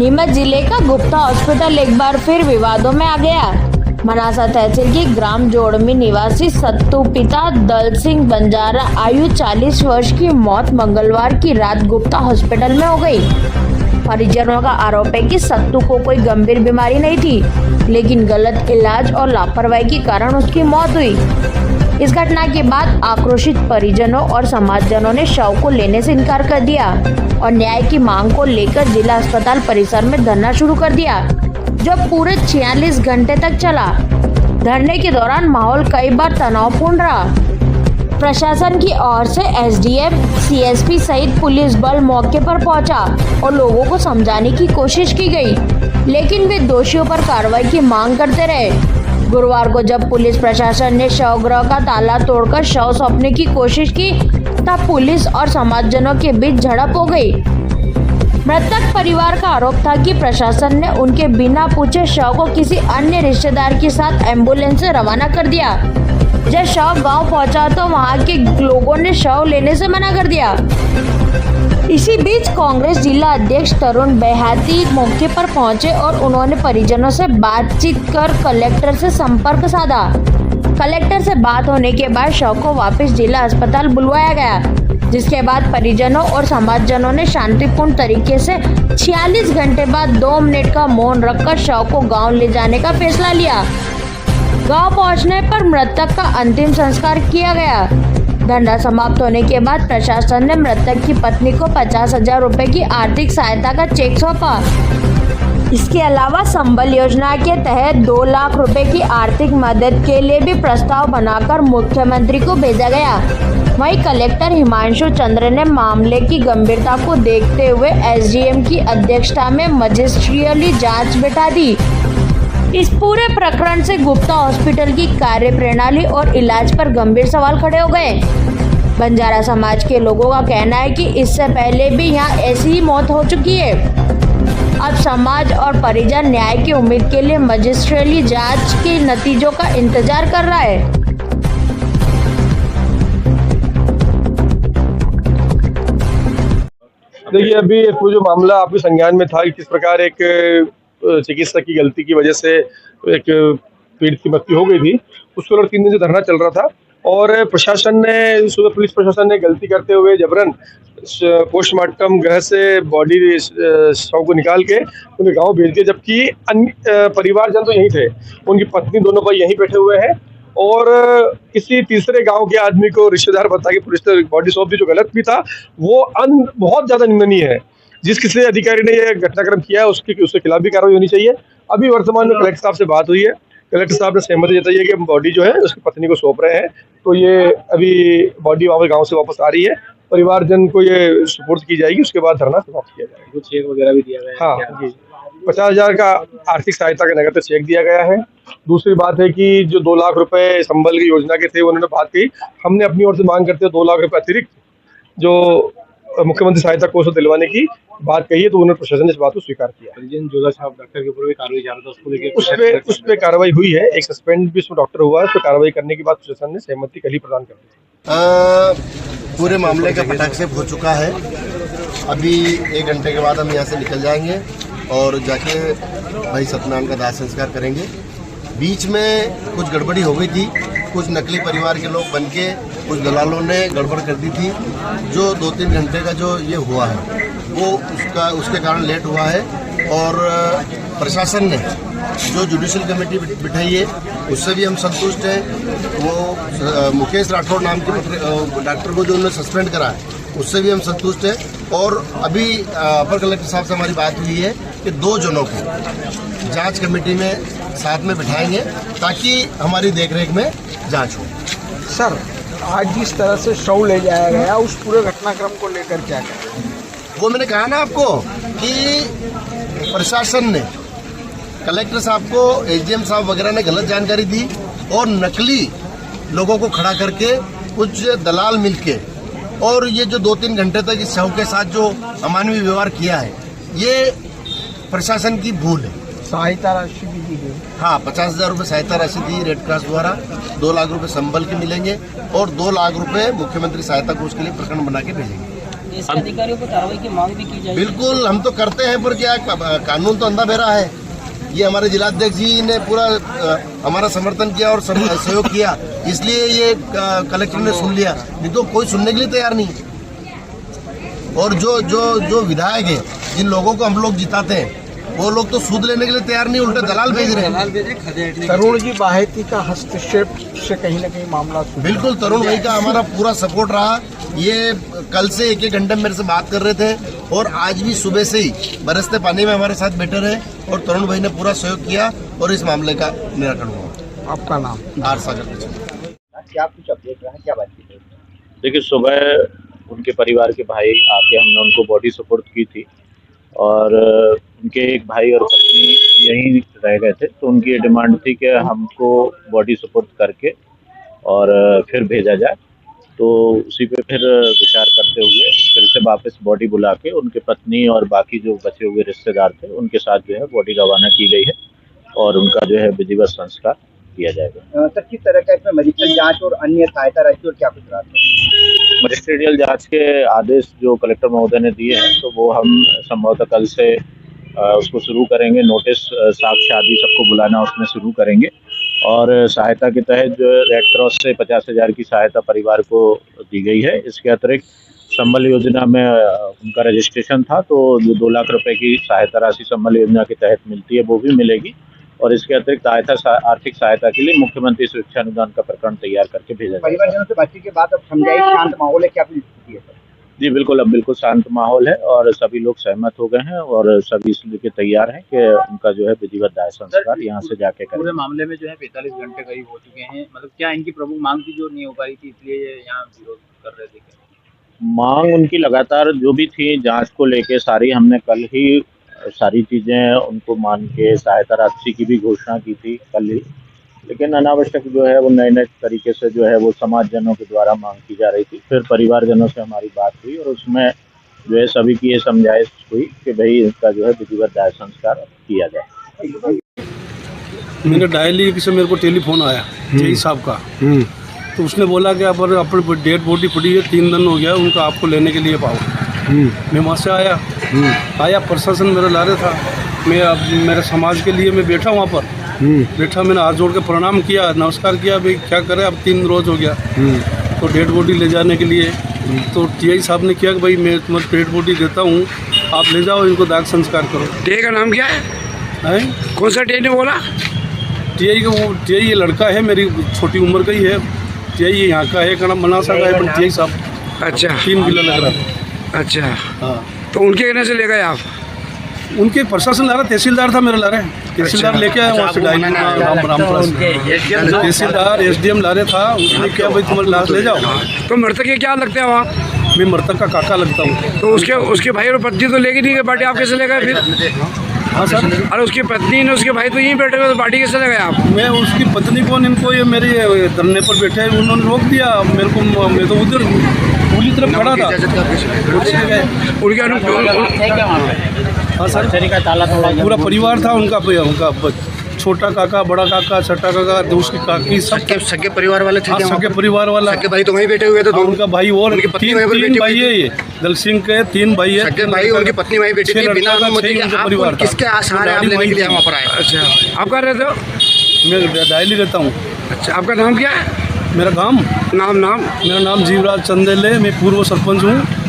नीमच जिले का गुप्ता हॉस्पिटल एक बार फिर विवादों में आ गया। मनासा तहसील की ग्राम जोड़मी निवासी सत्तू पिता दल सिंह बंजारा आयु 40 वर्ष की मौत मंगलवार की रात गुप्ता हॉस्पिटल में हो गई। परिजनों का आरोप है कि सत्तू को कोई गंभीर बीमारी नहीं थी, लेकिन गलत इलाज और लापरवाही के कारण उसकी मौत हुई। इस घटना के बाद आक्रोशित परिजनों और समाजजनों ने शव को लेने से इनकार कर दिया और न्याय की मांग को लेकर जिला अस्पताल परिसर में धरना शुरू कर दिया, जो पूरे 46 घंटे तक चला। धरने के दौरान माहौल कई बार तनावपूर्ण रहा। प्रशासन की ओर से एसडीएम, सीएसपी सहित पुलिस बल मौके पर पहुंचा और लोगों को समझाने की कोशिश की गई, लेकिन वे दोषियों पर कार्रवाई की मांग करते रहे। गुरुवार को जब पुलिस प्रशासन ने शवगृह का ताला तोड़कर शव सौंपने की कोशिश की, तब पुलिस और समाजजनों के बीच झड़प हो गई। मृतक परिवार का आरोप था कि प्रशासन ने उनके बिना पूछे शव को किसी अन्य रिश्तेदार के साथ एम्बुलेंस से रवाना कर दिया। जब शव गांव पहुंचा तो वहां के लोगों ने शव लेने से मना कर दिया। इसी बीच कांग्रेस जिला अध्यक्ष तरुण बेहाती मौके पर पहुंचे और उन्होंने परिजनों से बातचीत कर कलेक्टर से संपर्क साधा। कलेक्टर से बात होने के बाद शव को वापस जिला अस्पताल बुलवाया गया, जिसके बाद परिजनों और समाजजनों ने शांतिपूर्ण तरीके से 46 घंटे बाद 2 मिनट का मौन रखकर शव को गांव ले जाने का फैसला लिया। गांव पहुंचने पर मृतक का अंतिम संस्कार किया गया। धरना समाप्त होने के बाद प्रशासन ने मृतक की पत्नी को 50,000 रुपए की आर्थिक सहायता का चेक सौंपा। इसके अलावा संबल योजना के तहत 2 लाख रुपए की आर्थिक मदद के लिए भी प्रस्ताव बनाकर मुख्यमंत्री को भेजा गया। वहीं कलेक्टर हिमांशु चंद्र ने मामले की गंभीरता को देखते हुए एसडीएम की अध्यक्षता में मजिस्ट्रियली जांच बैठा दी। इस पूरे प्रकरण से गुप्ता हॉस्पिटल की कार्यप्रणाली और इलाज पर गंभीर सवाल खड़े हो गए। बंजारा समाज के लोगों का कहना है कि इससे पहले भी यहाँ ऐसी ही मौत हो चुकी है। अब समाज और परिजन न्याय की उम्मीद के लिए मजिस्ट्रियली जांच के नतीजों का इंतजार कर रहा है। देखिए, अभी जो मामला आपके संज्ञान में था कि किस प्रकार एक चिकित्सक की गलती की वजह से एक पीड़ित की मृत्यु हो गई थी, उसको लेकर 3 दिन से धरना चल रहा था और प्रशासन ने, पुलिस प्रशासन ने गलती करते हुए जबरन पोस्टमार्टम गृह से बॉडी शव को निकाल के उन्हें गांव भेज दिया, जबकि अन्य परिवारजन तो यहीं थे। उनकी पत्नी, दोनों भाई यहीं बैठे हुए हैं और किसी तीसरे गांव के आदमी को रिश्तेदार बता के पुलिस ने बॉडी सौंप दी, जो गलत भी था। वो बहुत ज्यादा निंदनीय है। जिस किसी अधिकारी ने यह घटनाक्रम किया है उसके खिलाफ भी कार्रवाई होनी चाहिए। अभी वर्तमान में कलेक्टर साहब से बात हुई है, कलेक्टर साहब ने सहमति जताई है कि हम बॉडी जो है उसकी पत्नी को सौंप रहे हैं। तो ये अभी बॉडी वापस गांव से वापस आ रही है, परिवारजन को ये सुपुर्द की जाएगी, उसके बाद धरना समाप्त किया जाएगा। कुछ चेक वगैरह भी दिया गया है? हाँ जी, 50,000 का आर्थिक सहायता का नगद चेक दिया गया है। दूसरी बात है कि जो 2 लाख रुपए संबल की योजना के थे, उन्होंने बात की, हमने अपनी ओर से मांग करते हुए 2 लाख रुपए अतिरिक्त जो मुख्यमंत्री सहायता कोष से दिलवाने की बात कही है, तो उन्होंने प्रशासन ने इस बात को स्वीकार किया। जोधा साहब डॉक्टर के ऊपर भी कार्रवाई जा रहा था, उसको उस पे कार्रवाई हुई है। एक सस्पेंड भी उसमें डॉक्टर हुआ है, उस पर कार्रवाई करने के बाद प्रशासन ने सहमति कल ही प्रदान कर दी। पूरे मामले का पटाक्षेप हो चुका है। अभी 1 घंटे के बाद हम यहाँ से निकल जाएंगे और जाके भाई सत्यनारायण का दाह संस्कार करेंगे। बीच में कुछ गड़बड़ी हो गई थी, कुछ नकली परिवार के लोग बनके कुछ दलालों ने गड़बड़ कर दी थी। जो 2-3 घंटे का जो ये हुआ है वो उसके कारण लेट हुआ है और प्रशासन ने जो जुडिशियल कमेटी बिठाई है उससे भी हम संतुष्ट हैं। वो मुकेश राठौड़ नाम के डॉक्टर को जो उन्होंने सस्पेंड करा है उससे भी हम संतुष्ट हैं। और अभी अपर कलेक्टर साहब से हमारी बात हुई है कि 2 जनों को जांच कमेटी में साथ में बिठाएंगे ताकि हमारी देखरेख में जांच हो। सर, आज जिस तरह से शव ले जाया गया उस पूरे घटनाक्रम को लेकर क्या कहें? वो मैंने कहा ना आपको कि प्रशासन ने कलेक्टर साहब को, एसडीएम साहब वगैरह ने गलत जानकारी दी और नकली लोगों को खड़ा करके कुछ दलाल मिलके और ये जो 2-3 घंटे तक इस शव के साथ जो अमानवीय व्यवहार किया है, ये प्रशासन की भूल है। सहायता राशि भी दी गई। हाँ, 50,000 रुपये सहायता राशि दी रेड क्रॉस द्वारा, 2 लाख रुपए संबल के मिलेंगे और 2 लाख रुपए मुख्यमंत्री सहायता कोष के लिए प्रकरण बना के भेजेंगे। इसके अधिकारियों को कार्रवाई की मांग भी की जाए। बिल्कुल हम तो करते हैं, पर क्या कानून तो अंधा बहरा है। ये हमारे जिलाध्यक्ष जी ने पूरा हमारा समर्थन किया और सहयोग किया, इसलिए ये कलेक्टर ने सुन लिया, नहीं तो कोई सुनने के लिए तैयार नहीं। और जो विधायक है, जिन लोगों को हम लोग जिताते हैं, वो लोग तो सूद लेने के लिए तैयार नहीं, उल्टे दलाल भेज रहे हैं। तरुण जी बाहेती का हस्तक्षेप से कहीं न कहीं मामला बिल्कुल तरुण भाई का हमारा पूरा सपोर्ट रहा। ये कल से एक घंटे मेरे से बात कर रहे थे और आज भी सुबह से ही बरसते पानी में हमारे साथ बैठे रहे और तरुण भाई ने पूरा सहयोग किया और इस मामले का निराकरण हुआ। आपका नाम? आर सागर। क्या कुछ अपडेट रहा, क्या बातचीत? देखिए, सुबह उनके परिवार के भाई आके हमने उनको बॉडी सपोर्ट की थी और उनके एक भाई और पत्नी यहीं रह गए थे, तो उनकी डिमांड थी कि हमको बॉडी सपोर्ट करके और फिर भेजा जाए। तो उसी पे फिर विचार करते हुए फिर से वापस बॉडी बुला के उनके पत्नी और बाकी जो बचे हुए रिश्तेदार थे उनके साथ जो है बॉडी रवाना की गई है और उनका जो है विधिवत संस्कार किया जाएगा। सर, किस तरह का इसमें मजिस्ट्रेट जांच और अन्य सहायता रहती है और क्या कुछ रहा है? मजिस्ट्रेटियल जांच के आदेश जो कलेक्टर महोदय ने दिए हैं, तो वो हम संभवतः कल से उसको शुरू करेंगे। नोटिस, साक्ष्य आदि सबको बुलाना उसमें शुरू करेंगे और सहायता के तहत जो रेड क्रॉस से 50,000 की सहायता परिवार को दी गई है। इसके अतिरिक्त संबल योजना में उनका रजिस्ट्रेशन था, तो जो 2 लाख रुपए की सहायता राशि संबल योजना के तहत मिलती है वो भी मिलेगी और इसके अतिरिक्त आर्थिक सहायता के लिए मुख्यमंत्री सुरक्षा अनुदान का प्रकरण तैयार करके भेजा जाएगा। परिवारजनों से बातचीत के बाद अब समझाइए, शांत माहौल है, क्या कुछ स्थिति है सर? जी बिल्कुल, अब बिल्कुल शांत माहौल है और सभी लोग सहमत हो गए हैं और सभी इसलिए के तैयार हैं कि उनका जो है विधिवत दाह संस्कार यहाँ से जाके करें। पूरे मामले में जो है 45 घंटे करीब हो चुके हैं, मतलब क्या इनकी प्रमुख मांग थी जो नहीं हो पाई थी, इसलिए ये यहाँ विरोध कर रहे थे? मांग उनकी लगातार जो भी थी जांच को लेके सारी हमने कल ही सारी चीज़ें उनको मान के सहायता राशि की भी घोषणा की थी कल ही, लेकिन अनावश्यक जो है वो नए तरीके से जो है वो समाजजनों के द्वारा मांग की जा रही थी। फिर परिवारजनों से हमारी बात हुई और उसमें जो है सभी की ये समझाइश हुई कि भाई इसका जो है विधिवत दाह संस्कार किया जाए। मैंने डायली से मेरे को टेलीफोन आया जेई साहब का, तो उसने बोला कि अब अपनी डेड बॉडी पड़ी है, 3 दिन हो गया उनका, आपको लेने के लिए पाओ। मैं वहाँ से आया प्रशासन मेरा ला रहा था, मैं अब मेरे समाज के लिए मैं बैठा वहाँ पर बैठा, मैंने हाथ जोड़ के प्रणाम किया, नमस्कार किया, भाई क्या करें, अब 3 रोज हो गया तो डेड बॉडी ले जाने के लिए। तो टीआई साहब ने किया कि भाई मैं तुम्हें डेड बॉडी देता हूँ, आप ले जाओ, इनको दाग संस्कार करो। टीआई का नाम क्या है? कौन सा टीआई ने बोला? टीआई का वो टीआई ये लड़का है, मेरी छोटी उम्र का ही है। टीआई यहाँ का है, का नाम मनासा का है, पर टीआई साहब अच्छा 3 किलो लग रहा था। अच्छा हाँ, तो उनके कहने से ले गए आप? उनके प्रशासन ला रहा, तहसीलदार था मेरा ला रहे, तहसीलदार लेके आया वहाँ से डायरी तहसीलदार एसडीएम ला रहे था, उसने क्या भाई तुम्हारी लाश ले जाओ। तो मृतक के क्या लगते हैं आप? मैं मृतक का काका लगता हूँ। तो उसके भाई और पत्नी तो लेके नहीं गए पार्टी, आप कैसे ले गए फिर? हाँ सर। अरे उसकी पत्नी ने उसके भाई तो यहीं बैठे हुए, तो पार्टी कैसे ले गए आप? मैं उसकी पत्नी को, इनको ये मेरे धरने पर बैठे उन्होंने रोक दिया मेरे को, मैं तो उधर पूरी तरफ खड़ा था। हाँ सर, पूरा परिवार था उनका छोटा काका, बड़ा काका, छठा काका, उसकी काकी, सब सगे परिवार वाले थे। सगे परिवार वाला, सगे भाई तो वहीं बैठे हुए थे। उनका भाई और 3 भाई है, ये दल सिंह के 3 भाई है। सगे भाई, उनकी पत्नी वहीं बैठी थी बिना अनुमति के। आप किसके सहारे आप लेने के लिए वहाँ पर आए? अच्छा, आप कहाँ रहते हो? मैं डायली रहता हूँ। अच्छा, आपका नाम क्या है? मेरा नाम नाम मेरा नाम जीवराज चंदेले, मैं पूर्व सरपंच हूँ।